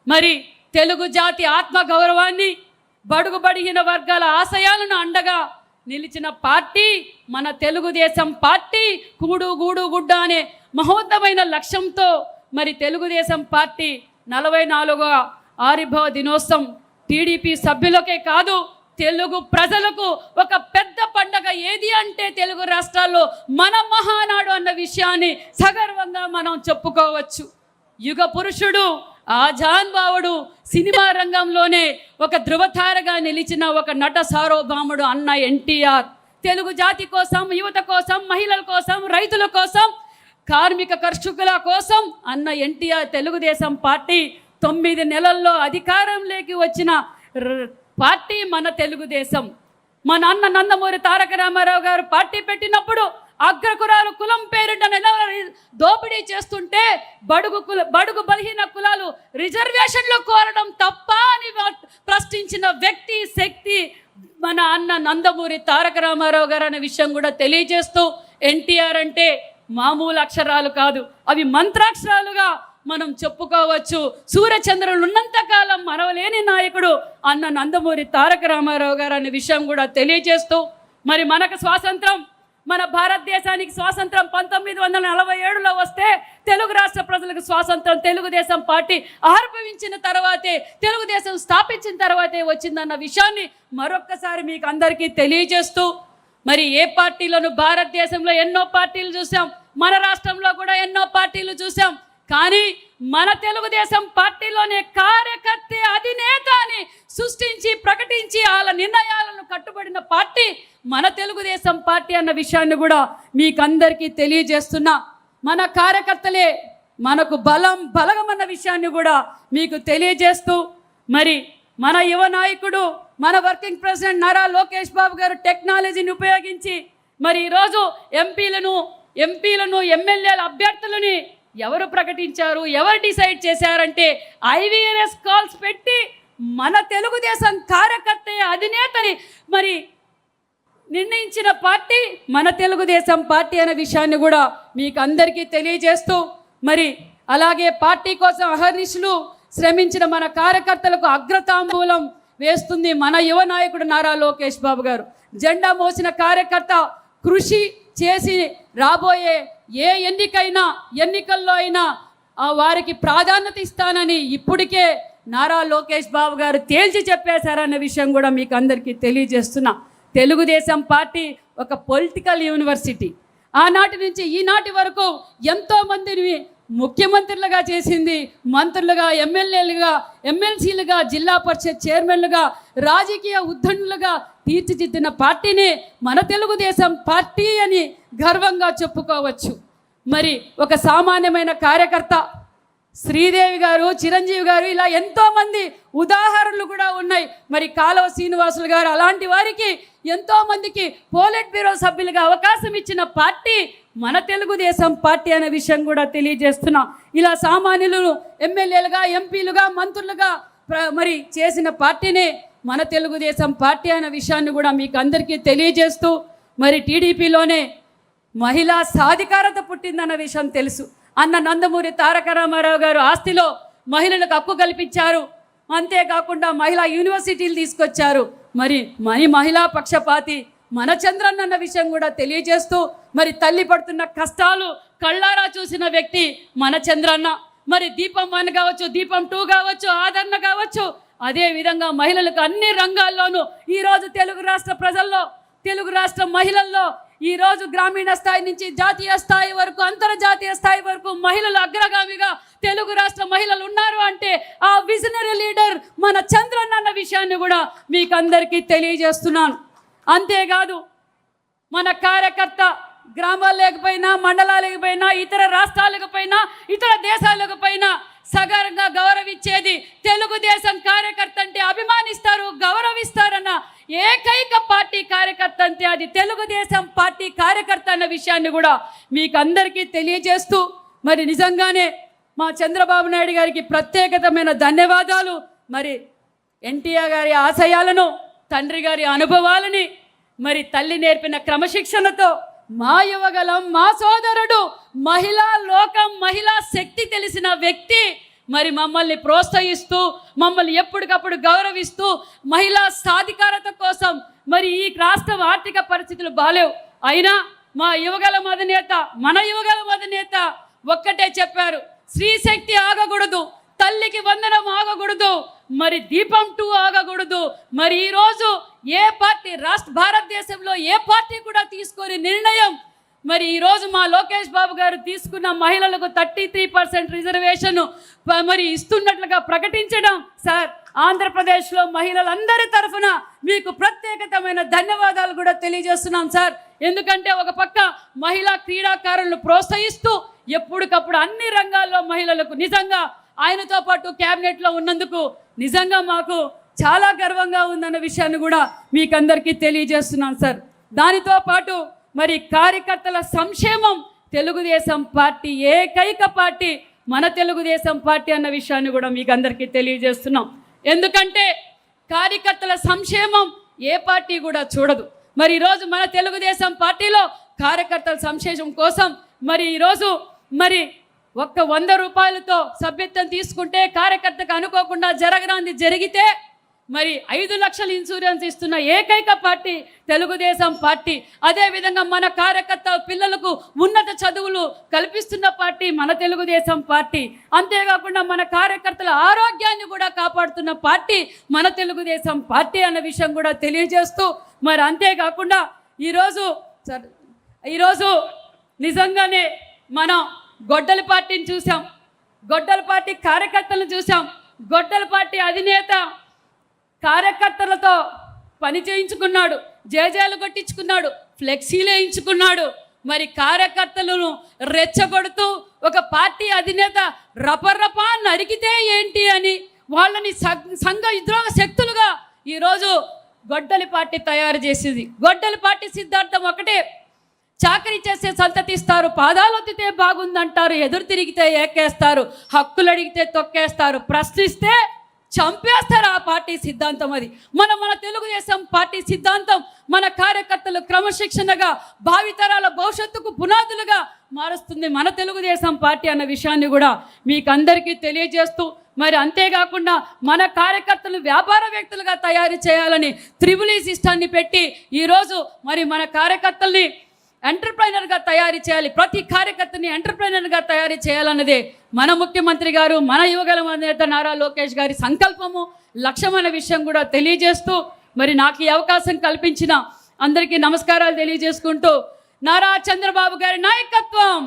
మరి తెలుగు జాతి ఆత్మగౌరవాన్ని, బడుగు బడిగిన వర్గాల ఆశయాలను అండగా నిలిచిన పార్టీ మన తెలుగుదేశం పార్టీ. కూడు గూడు గుడ్డ అనే మహోన్నతమైన లక్ష్యంతో మరి తెలుగుదేశం పార్టీ 44వ ఆవిర్భావ దినోత్సవం టీడీపీ సభ్యులకే కాదు, తెలుగు ప్రజలకు ఒక పెద్ద పండగ. ఏది అంటే తెలుగు రాష్ట్రాల్లో మన మహానాడు అన్న విషయాన్ని సగర్వంగా మనం చెప్పుకోవచ్చు. యుగ పురుషుడు, ఆజాన్బావుడు, సినిమా రంగంలోనే ఒక ధృవతారగా నిలిచిన ఒక నట సార్వభౌముడు అన్న ఎన్టీఆర్ తెలుగు జాతి కోసం, యువత కోసం, మహిళల కోసం, రైతుల కోసం, కార్మిక కర్షకుల కోసం అన్న ఎన్టీఆర్ తెలుగుదేశం పార్టీ 9 నెలల్లో అధికారంలోకి వచ్చిన పార్టీ మన తెలుగుదేశం. మా నాన్న నందమూరి తారక రామారావు గారు పార్టీ పెట్టినప్పుడు అగ్రకులాలు కులం పేరిట దోపిడీ చేస్తుంటే బడుగు బలహీన కులాలు రిజర్వేషన్లు కోరడం తప్ప అని ప్రశ్నించిన వ్యక్తి, శక్తి మన అన్న నందమూరి తారక రామారావు గారు అనే విషయం కూడా తెలియజేస్తూ, ఎన్టీఆర్ అంటే మామూలు అక్షరాలు కాదు, అవి మంత్రాక్షరాలుగా మనం చెప్పుకోవచ్చు. సూర్యచంద్రులు ఉన్నంతకాలం మరవలేని నాయకుడు అన్న నందమూరి తారక రామారావు గారు అనే విషయం కూడా తెలియజేస్తూ, మరి మనకు స్వాతంత్రం, మన భారతదేశానికి స్వాతంత్రం 1947లో వస్తే తెలుగు రాష్ట్ర ప్రజలకు స్వాతంత్రం తెలుగుదేశం పార్టీ ఆవిర్భవించిన తర్వాతే, తెలుగుదేశం స్థాపించిన తర్వాతే వచ్చిందన్న విషయాన్ని మరొక్కసారి మీకు అందరికీ తెలియజేస్తూ, మరి ఏ పార్టీలను భారతదేశంలో ఎన్నో పార్టీలు చూసాం, మన రాష్ట్రంలో కూడా ఎన్నో పార్టీలు చూసాం. కానీ మన తెలుగుదేశం పార్టీలోనే కార్యకర్త, అధినేత అని సృష్టించి ప్రకటించి వాళ్ళ నిర్ణయాలను కట్టుబడిన పార్టీ మన తెలుగుదేశం పార్టీ అన్న విషయాన్ని కూడా మీకు అందరికీ తెలియజేస్తున్నా. మన కార్యకర్తలే మనకు బలగం అన్న విషయాన్ని కూడా మీకు తెలియజేస్తూ, మరి మన యువ నాయకుడు, మన వర్కింగ్ ప్రెసిడెంట్ నారా లోకేష్ బాబు గారు టెక్నాలజీని ఉపయోగించి మరి ఈరోజు ఎంపీలను ఎమ్మెల్యేల అభ్యర్థులని ఎవరు ప్రకటించారు, ఎవరు డిసైడ్ చేశారంటే ఐవీఆర్ఎస్ కాల్స్ పెట్టి మన తెలుగుదేశం కార్యకర్త, అధినేతని మరి నిర్ణయించిన పార్టీ మన తెలుగుదేశం పార్టీ అనే విషయాన్ని కూడా మీకు అందరికీ తెలియజేస్తూ, మరి అలాగే పార్టీ కోసం అహర్నిశలు శ్రమించిన మన కార్యకర్తలకు అగ్రతాంబూలం వేస్తుంది మన యువ నాయకుడు నారా లోకేష్ బాబు గారు. జెండా మోసిన కార్యకర్త కృషి చేసి రాబోయే ఏ ఎన్నికల్లో అయినా వారికి ప్రాధాన్యత ఇస్తానని ఇప్పటికే నారా లోకేష్ బాబు గారు తేల్చి చెప్పేశారన్న విషయం కూడా మీకు అందరికీ తెలియజేస్తున్నా. తెలుగుదేశం పార్టీ ఒక పొలిటికల్ యూనివర్సిటీ. ఆనాటి నుంచి ఈనాటి వరకు ఎంతోమందిని ముఖ్యమంత్రులుగా చేసింది, మంత్రులుగా, ఎమ్మెల్యేలుగా, ఎమ్మెల్సీలుగా, జిల్లా పరిషత్ చైర్మన్లుగా, రాజకీయ ఉద్దండులుగా తీర్చిదిద్దిన పార్టీని మన తెలుగుదేశం పార్టీ అని గర్వంగా చెప్పుకోవచ్చు. మరి ఒక సామాన్యమైన కార్యకర్త శ్రీదేవి గారు, చిరంజీవి గారు, ఇలా ఎంతోమంది ఉదాహరణలు కూడా ఉన్నాయి. మరి కాలువ శ్రీనివాసులు గారు అలాంటి వారికి ఎంతోమందికి పోలిట్ బ్యూరో సభ్యులుగా అవకాశం ఇచ్చిన పార్టీ మన తెలుగుదేశం పార్టీ అనే విషయం కూడా తెలియజేస్తున్నా. ఇలా సామాన్యులను ఎమ్మెల్యేలుగా, ఎంపీలుగా, మంత్రులుగా మరి చేసిన పార్టీనే మన తెలుగుదేశం పార్టీ అనే విషయాన్ని కూడా మీకు అందరికీ తెలియజేస్తూ, మరి టీడీపీలోనే మహిళా సాధికారత పుట్టిందన్న విషయం తెలుసు. అన్న నందమూరి తారక రామారావు గారు ఆస్తిలో మహిళలకు హక్కు కల్పించారు. అంతేకాకుండా మహిళా యూనివర్సిటీలు తీసుకొచ్చారు. మరి మహిళా పక్షపాతి మన చంద్రన్న అన్న విషయం కూడా తెలియజేస్తూ, మరి తల్లి పడుతున్న కష్టాలు కళ్ళారా చూసిన వ్యక్తి మన చంద్రన్న. మరి దీపం 1 కావచ్చు, దీపం 2 కావచ్చు, ఆదరణ కావచ్చు, అదేవిధంగా మహిళలకు అన్ని రంగాల్లోనూ ఈరోజు తెలుగు రాష్ట్ర ప్రజల్లో, తెలుగు రాష్ట్ర మహిళల్లో ఈరోజు గ్రామీణ స్థాయి నుంచి జాతీయ స్థాయి వరకు, అంతర్జాతీయ స్థాయి వరకు మహిళలు అగ్రగామిగా తెలుగు రాష్ట్ర మహిళలు ఉన్నారు అంటే ఆ విజనరీ లీడర్ మన చంద్రన్న అన్న విషయాన్ని కూడా మీకు అందరికీ తెలియజేస్తున్నాను. అంతేకాదు మన కార్యకర్త గ్రామాలు లేకపోయినా, మండలాలు లేకపోయినా, ఇతర రాష్ట్రాలకు పోయినా, ఇతర దేశాలకు పోయినా సగర్వంగా గౌరవించేది తెలుగుదేశం కార్యకర్త అంటే అభిమానిస్తారు, గౌరవిస్తారన్న ఏకైక పార్టీ కార్యకర్త అంటే అది తెలుగుదేశం పార్టీ కార్యకర్త అన్న విషయాన్ని కూడా మీకు అందరికీ తెలియజేస్తూ, మరి నిజంగానే మా చంద్రబాబు నాయుడు గారికి ప్రత్యేకమైన ధన్యవాదాలు. మరి ఎన్టీఆర్ గారి ఆశయాలను, తండ్రి గారి అనుభవాలని, మరి తల్లి నేర్పిన క్రమశిక్షణతో మా యువగలం, మా సోదరుడు, మహిళా లోకం, మహిళా శక్తి తెలిసిన వ్యక్తి మరి మమ్మల్ని ప్రోత్సహిస్తూ మమ్మల్ని ఎప్పటికప్పుడు గౌరవిస్తూ మహిళా సాధికారత కోసం మరి ఈ రాష్ట్రం ఆర్థిక పరిస్థితులు బాలేవు అయినా మా యువగలం అధినేత మన యువగలం అధినేత ఒక్కటే చెప్పారు, స్త్రీశక్తి ఆగకూడదు, తల్లికి వందనం ఆగకూడదు, మరి దీపం 2 ఆగకూడదు. మరి ఈరోజు ఏ పార్టీ భారతదేశంలో ఏ పార్టీ కూడా తీసుకొని నిర్ణయం మరి ఈరోజు మా లోకేష్ బాబు గారు తీసుకున్న మహిళలకు 33% రిజర్వేషన్ మరి ఇస్తున్నట్లుగా ప్రకటించడం సార్, ఆంధ్రప్రదేశ్లో మహిళలందరి తరఫున మీకు ప్రత్యేకమైన ధన్యవాదాలు కూడా తెలియజేస్తున్నాం సార్. ఎందుకంటే ఒక పక్క మహిళా క్రీడాకారులను ప్రోత్సహిస్తూ ఎప్పటికప్పుడు అన్ని రంగాల్లో మహిళలకు నిజంగా ఆయనతో పాటు క్యాబినెట్లో ఉన్నందుకు నిజంగా మాకు చాలా గర్వంగా ఉందన్న విషయాన్ని కూడా మీకు అందరికీ తెలియజేస్తున్నాను సార్. దానితో పాటు మరి కార్యకర్తల సంక్షేమం తెలుగుదేశం పార్టీ ఏకైక పార్టీ మన తెలుగుదేశం పార్టీ అన్న విషయాన్ని కూడా మీకు అందరికీ తెలియజేస్తున్నాం. ఎందుకంటే కార్యకర్తల సంక్షేమం ఏ పార్టీ కూడా చూడదు. మరి ఈరోజు మన తెలుగుదేశం పార్టీలో కార్యకర్తల సంక్షేమం కోసం మరి ఈరోజు మరి 100 రూపాయలతో సభ్యత్వం తీసుకుంటే కార్యకర్తకు అనుకోకుండా జరగరాంది జరిగితే మరి 5 లక్షల ఇన్సూరెన్స్ ఇస్తున్న ఏకైక పార్టీ తెలుగుదేశం పార్టీ. అదేవిధంగా మన కార్యకర్త పిల్లలకు ఉన్నత చదువులు కల్పిస్తున్న పార్టీ మన తెలుగుదేశం పార్టీ. అంతేకాకుండా మన కార్యకర్తల ఆరోగ్యాన్ని కూడా కాపాడుతున్న పార్టీ మన తెలుగుదేశం పార్టీ అన్న విషయం కూడా తెలియజేస్తూ మరి అంతేకాకుండా ఈరోజు నిజంగానే మనం గొడ్డలి పార్టీని చూసాం, గొడ్డలి పార్టీ కార్యకర్తలను చూసాం. గొడ్డలి పార్టీ అధినేత కార్యకర్తలతో పని చేయించుకున్నాడు, జేజేలు కొట్టించుకున్నాడు, ఫ్లెక్సీలు వేయించుకున్నాడు. మరి కార్యకర్తలను రెచ్చగొడుతూ ఒక పార్టీ అధినేత రపరపా నరికితే ఏంటి అని వాళ్ళని సంఘ విద్రోహ శక్తులుగా ఈరోజు గొడ్డలి పార్టీ తయారు చేసింది. గొడ్డలి పార్టీ సిద్ధాంతం ఒకటే, చాకరీ చేస్తే సంతతిస్తారు, పాదాలు ఒత్తితే బాగుందంటారు, ఎదురు తిరిగితే ఏకేస్తారు, హక్కులు అడిగితే తొక్కేస్తారు, ప్రశ్నిస్తే చంపేస్తారు. ఆ పార్టీ సిద్ధాంతం అది. మన తెలుగుదేశం పార్టీ సిద్ధాంతం మన కార్యకర్తలు క్రమశిక్షణగా భావితరాల భవిష్యత్తుకు పునాదులుగా మారుస్తుంది మన తెలుగుదేశం పార్టీ అన్న విషయాన్ని కూడా మీకు అందరికీ తెలియజేస్తూ మరి అంతేకాకుండా మన కార్యకర్తలు వ్యాపార వ్యక్తులుగా తయారు చేయాలని త్రిబుల్ ఈ సిస్టాన్ని పెట్టి ఈరోజు మరి మన కార్యకర్తల్ని ఎంటర్ప్రైనర్గా తయారు చేయాలి, ప్రతి కార్యకర్తని ఎంటర్ప్రైనర్గా తయారు చేయాలన్నదే మన ముఖ్యమంత్రి గారు మన యువగలం అధినేత నారా లోకేష్ గారి సంకల్పము లక్ష్యమైన విషయం కూడా తెలియజేస్తూ మరి నాకు ఈ అవకాశం కల్పించిన అందరికీ నమస్కారాలు తెలియజేసుకుంటూ నారా చంద్రబాబు గారి నాయకత్వం